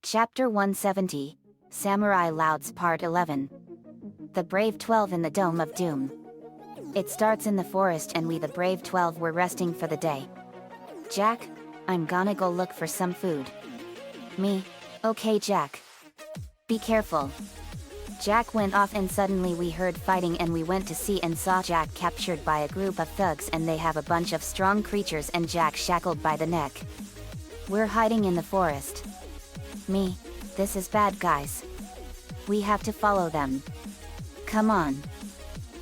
Chapter 170, Samurai Louds Part 11. The Brave 12 in the Dome of Doom. It starts in the forest and we the Brave 12 were resting for the day. Jack, I'm gonna go look for some food. Me, okay Jack. Be careful. Jack went off and suddenly we heard fighting and we went to see and saw Jack captured by a group of thugs and they have a bunch of strong creatures and Jack shackled by the neck. We're hiding in the forest. Me, this is bad guys. We have to follow them. Come on.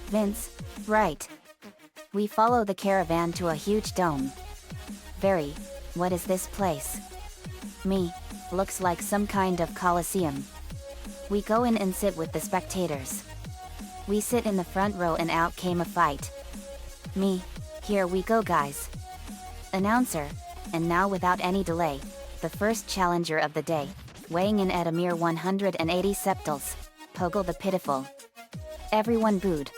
Vince, right. We follow the caravan to a huge dome. Very, what is this place? Me, looks like some kind of coliseum. We go in and sit with the spectators. We sit in the front row and out came a fight. Me, here we go guys. Announcer, and now without any delay, the first challenger of the day, weighing in at a mere 180 septals, Poggle the Pitiful. Everyone booed.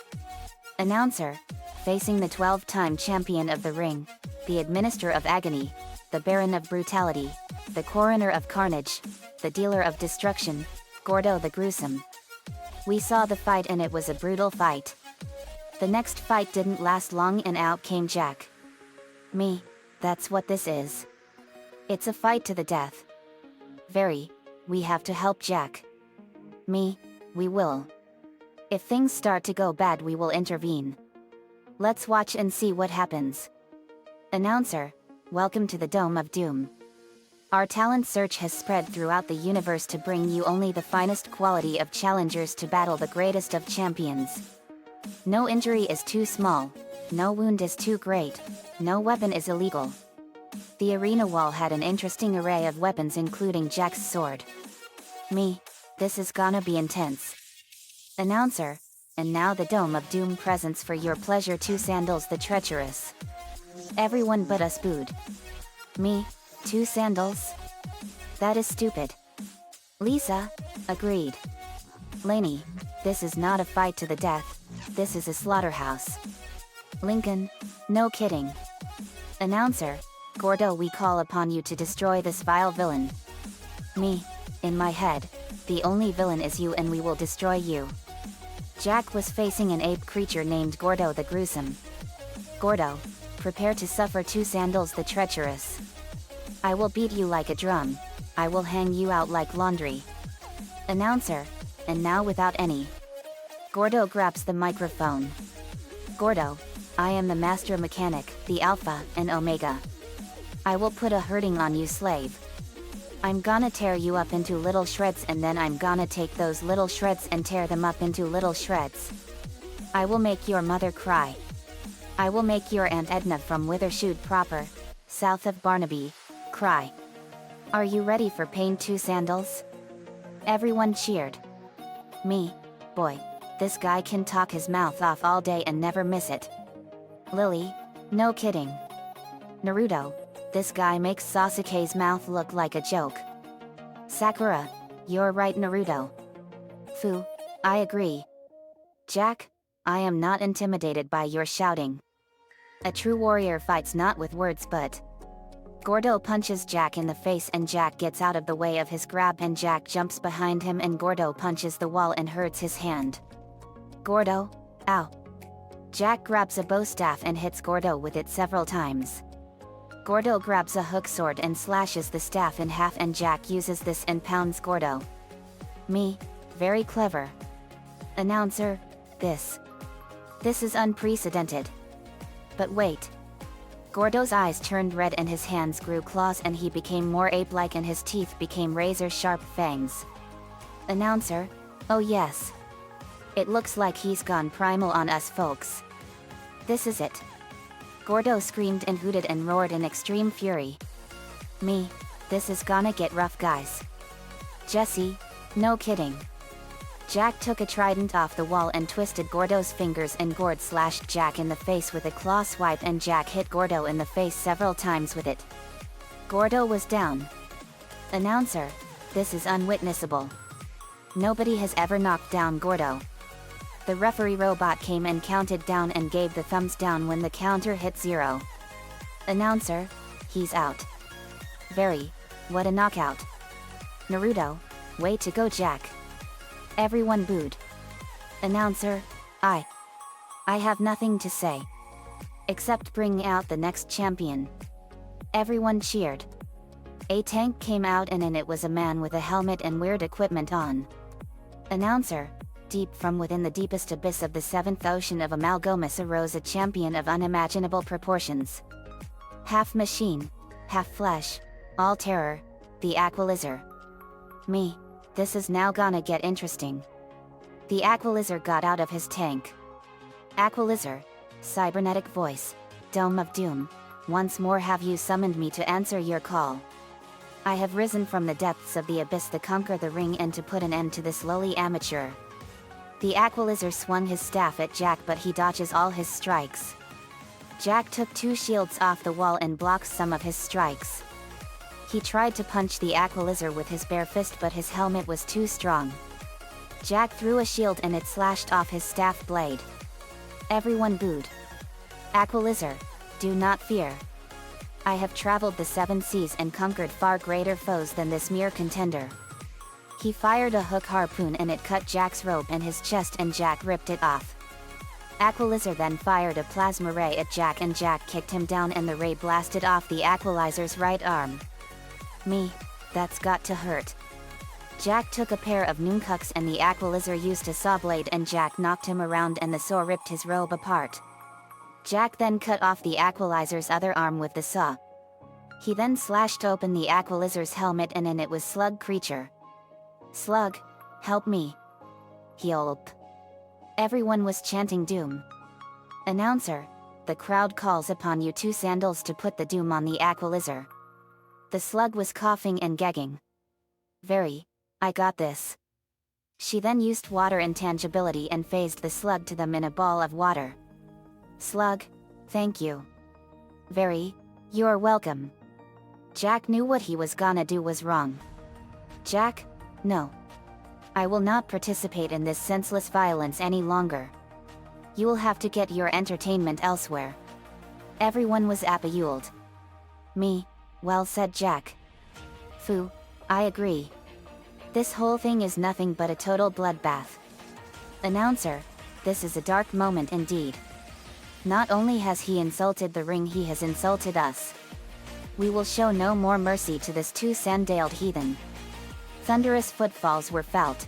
Announcer, facing the 12-time champion of the ring, the administrator of agony, the baron of brutality, the coroner of carnage, the dealer of destruction, Gordo the Gruesome. We saw the fight and it was a brutal fight. The next fight didn't last long and out came Jack. Me, that's what this is. It's a fight to the death. Very, we have to help Jack. Me, we will. If things start to go bad we will intervene. Let's watch and see what happens. Announcer, welcome to the Dome of Doom. Our talent search has spread throughout the universe to bring you only the finest quality of challengers to battle the greatest of champions. No injury is too small, no wound is too great, no weapon is illegal. The arena wall had an interesting array of weapons including Jack's sword. Me, this is gonna be intense. Announcer, and now the Dome of Doom presents for your pleasure 2 Sandals the Treacherous. Everyone but us booed. Me, 2 sandals? That is stupid. Lisa, agreed. Lainey, this is not a fight to the death, this is a slaughterhouse. Lincoln, no kidding. Announcer, Gordo, we call upon you to destroy this vile villain. Me, in my head, the only villain is you and we will destroy you. Jack was facing an ape creature named Gordo the Gruesome. Gordo, prepare to suffer 2 Sandals the Treacherous. I will beat you like a drum. I will hang you out like laundry. Announcer, and now without any. Gordo grabs the microphone. Gordo, I am the master mechanic, the Alpha and Omega. I will put a hurting on you slave. I'm gonna tear you up into little shreds and then I'm gonna take those little shreds and tear them up into little shreds. I will make your mother cry. I will make your Aunt Edna from Withershoot proper, south of Barnaby, cry. Are you ready for pain 2 Sandals? Everyone cheered. Me, boy, this guy can talk his mouth off all day and never miss it. Lily, no kidding. Naruto, this guy makes Sasuke's mouth look like a joke. Sakura, you're right Naruto. Fu, I agree. Jack, I am not intimidated by your shouting. A true warrior fights not with words but. Gordo punches Jack in the face and Jack gets out of the way of his grab and Jack jumps behind him and Gordo punches the wall and hurts his hand. Gordo, ow. Jack grabs a bow staff and hits Gordo with it several times. Gordo grabs a hook sword and slashes the staff in half and Jack uses this and pounds Gordo. Me, very clever. Announcer, this is unprecedented. But wait. Gordo's eyes turned red and his hands grew claws and he became more ape-like and his teeth became razor-sharp fangs. Announcer, oh yes. It looks like he's gone primal on us folks. This is it. Gordo screamed and hooted and roared in extreme fury. Me, this is gonna get rough guys. Jesse, no kidding. Jack took a trident off the wall and twisted Gordo's fingers and Gord slashed Jack in the face with a claw swipe and Jack hit Gordo in the face several times with it. Gordo was down. Announcer, this is unwitnessable. Nobody has ever knocked down Gordo. The referee robot came and counted down and gave the thumbs down when the counter hit 0. Announcer, he's out. Very, what a knockout. Naruto, way to go Jack. Everyone booed. Announcer, I have nothing to say. Except bring out the next champion. Everyone cheered. A tank came out and in it was a man with a helmet and weird equipment on. Announcer, deep from within the deepest abyss of the seventh ocean of Amalgomus arose a champion of unimaginable proportions. Half machine, half flesh, all terror, the Aqualizer. Me, this is now gonna get interesting. The Aqualizer got out of his tank. Aqualizer, cybernetic voice, Dome of Doom, once more have you summoned me to answer your call. I have risen from the depths of the abyss to conquer the ring and to put an end to this lowly amateur. The Aqualizer swung his staff at Jack but he dodges all his strikes. Jack took 2 shields off the wall and blocks some of his strikes. He tried to punch the Aqualizer with his bare fist but his helmet was too strong. Jack threw a shield and it slashed off his staff blade. Everyone booed. Aqualizer, do not fear. I have traveled the 7 seas and conquered far greater foes than this mere contender. He fired a hook harpoon and it cut Jack's robe and his chest and Jack ripped it off. Aqualizer then fired a plasma ray at Jack and Jack kicked him down and the ray blasted off the Aqualizer's right arm. Me, that's got to hurt. Jack took a pair of nunchucks and the Aqualizer used a saw blade and Jack knocked him around and the saw ripped his robe apart. Jack then cut off the Aqualizer's other arm with the saw. He then slashed open the Aqualizer's helmet and in it was Slug creature. Slug, help me. Help. Everyone was chanting doom. Announcer, the crowd calls upon you 2 sandals to put the doom on the Aqualizer. The slug was coughing and gagging. Very, I got this. She then used water intangibility and phased the slug to them in a ball of water. Slug, thank you. Very, you're welcome. Jack knew what he was gonna do was wrong. Jack, no. I will not participate in this senseless violence any longer. You will have to get your entertainment elsewhere. Everyone was appalled. Me, well said Jack. Phew, I agree. This whole thing is nothing but a total bloodbath. Announcer, this is a dark moment indeed. Not only has he insulted the ring, he has insulted us. We will show no more mercy to this 2 sandaled heathen. Thunderous footfalls were felt.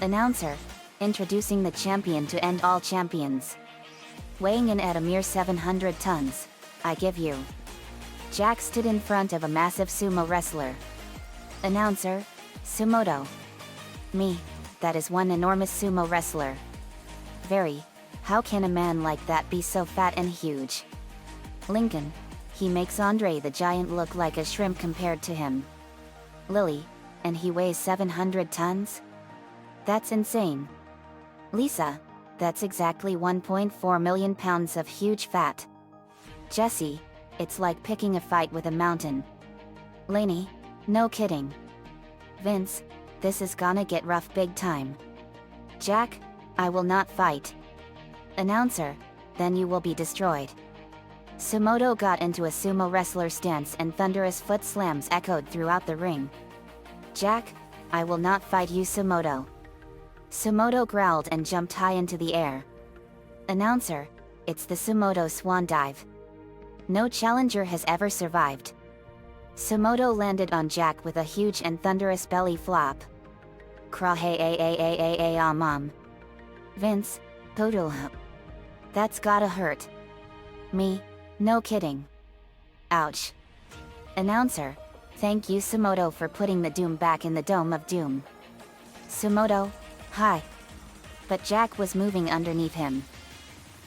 Announcer, introducing the champion to end all champions. Weighing in at a mere 700 tons, I give you. Jack stood in front of a massive sumo wrestler. Announcer, Sumoto. Me, that is one enormous sumo wrestler. Very, how can a man like that be so fat and huge? Lincoln, he makes Andre the Giant look like a shrimp compared to him. Lily, and he weighs 700 tons? That's insane. Lisa, that's exactly 1.4 million pounds of huge fat. Jesse, it's like picking a fight with a mountain. Lainey, no kidding. Vince, this is gonna get rough big time. Jack, I will not fight. Announcer, then you will be destroyed. Sumoto got into a sumo wrestler stance and thunderous foot slams echoed throughout the ring. Jack, I will not fight you Sumoto. Sumoto growled and jumped high into the air. Announcer, it's the Sumoto swan dive. No challenger has ever survived. Sumoto landed on Jack with a huge and thunderous belly flop. Craw hey mom. Vince, Toto. That's gotta hurt. Me, no kidding. Ouch. Announcer, thank you Sumoto for putting the doom back in the Dome of Doom. Sumoto, hi. But Jack was moving underneath him.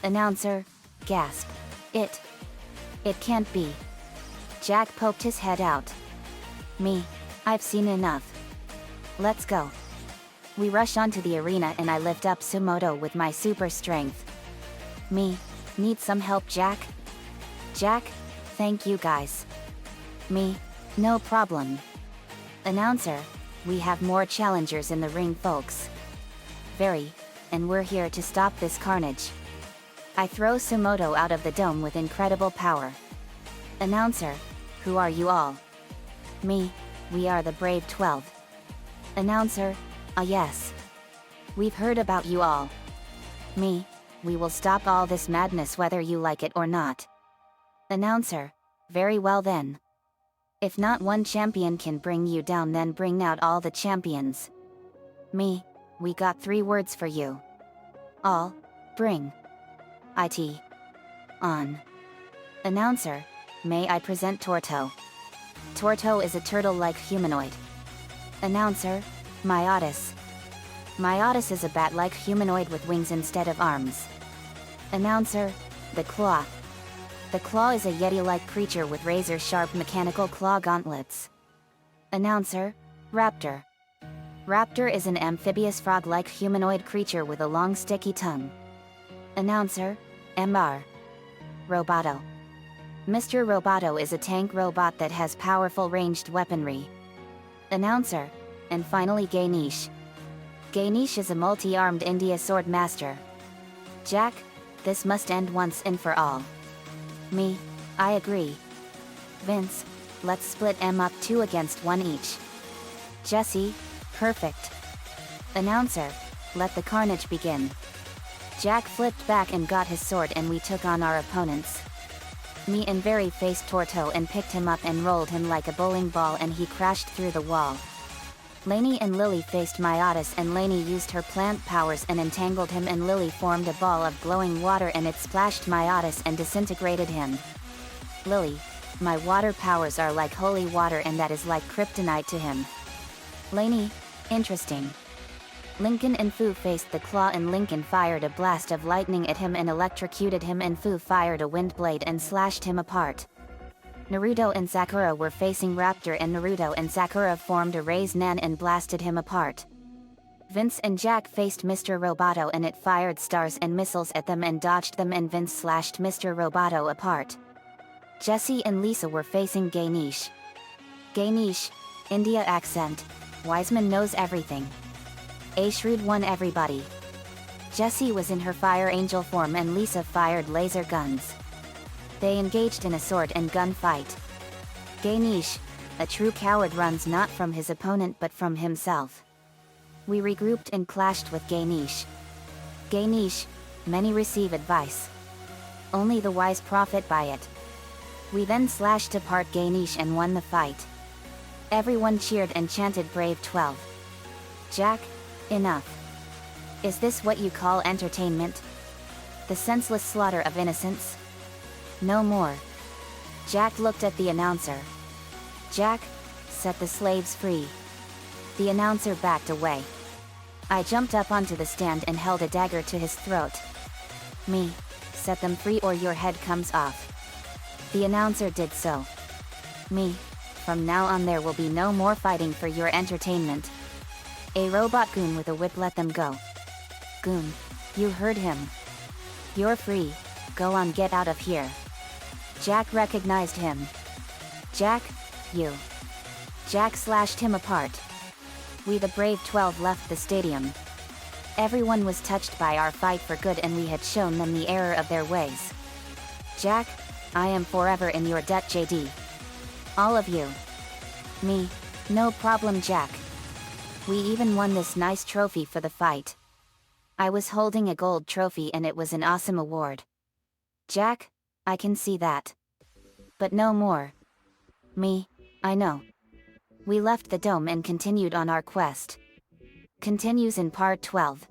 Announcer, gasp. It can't be. Jack poked his head out. Me, I've seen enough. Let's go. We rush onto the arena and I lift up Sumoto with my super strength. Me, need some help Jack? Jack, thank you guys. Me, no problem. Announcer, we have more challengers in the ring folks. Very, and we're here to stop this carnage. I throw Sumoto out of the dome with incredible power. Announcer, who are you all? Me, we are the Brave 12. Announcer, ah yes. We've heard about you all. Me, we will stop all this madness whether you like it or not. Announcer, very well then. If not one champion can bring you down, then bring out all the champions. Me, we got 3 words for you. All, bring. It. On. Announcer, may I present Torto? Torto is a turtle-like humanoid. Announcer, Myotis. Myotis is a bat-like humanoid with wings instead of arms. Announcer, the Claw. The Claw is a yeti-like creature with razor-sharp mechanical claw gauntlets. Announcer, Raptor. Raptor is an amphibious frog-like humanoid creature with a long sticky tongue. Announcer, MR. Roboto. Mr. Roboto is a tank robot that has powerful ranged weaponry. Announcer, and finally Ganesh. Ganesh is a multi-armed India sword master. Jack, this must end once and for all. Me, I agree. Vince, let's split M up 2 against 1 each. Jesse, perfect. Announcer, let the carnage begin. Jack flipped back and got his sword and we took on our opponents. Me and Very faced Torto and picked him up and rolled him like a bowling ball and he crashed through the wall. Lainey and Lily faced Myotis and Lainey used her plant powers and entangled him and Lily formed a ball of glowing water and it splashed Myotis and disintegrated him. Lily, my water powers are like holy water and that is like kryptonite to him. Lainey, interesting. Lincoln and Fu faced the Claw and Lincoln fired a blast of lightning at him and electrocuted him and Fu fired a wind blade and slashed him apart. Naruto and Sakura were facing Raptor and Naruto and Sakura formed a Raise Nan and blasted him apart. Vince and Jack faced Mr. Roboto and it fired stars and missiles at them and dodged them and Vince slashed Mr. Roboto apart. Jesse and Lisa were facing Ganesh. Ganesh, India accent, Wiseman knows everything. A shrewd won everybody. Jessie was in her Fire Angel form and Lisa fired laser guns. They engaged in a sword and gun fight. Ganesh, a true coward, runs not from his opponent but from himself. We regrouped and clashed with Ganesh. Ganesh, many receive advice. Only the wise profit by it. We then slashed apart Ganesh and won the fight. Everyone cheered and chanted Brave 12. Jack, enough. Is this what you call entertainment? The senseless slaughter of innocents? No more. Jack looked at the announcer. Jack, set the slaves free. The announcer backed away. I jumped up onto the stand and held a dagger to his throat. Me, set them free or your head comes off. The announcer did so. Me, from now on there will be no more fighting for your entertainment. A robot goon with a whip let them go. Goon, you heard him. You're free, go on, get out of here. Jack recognized him. Jack, you. Jack slashed him apart. We the Brave 12 left the stadium. Everyone was touched by our fight for good and we had shown them the error of their ways. Jack, I am forever in your debt, JD. All of you. Me, no problem, Jack. We even won this nice trophy for the fight. I was holding a gold trophy and it was an awesome award. Jack, I can see that. But no more. Me, I know. We left the dome and continued on our quest. Continues in part 12.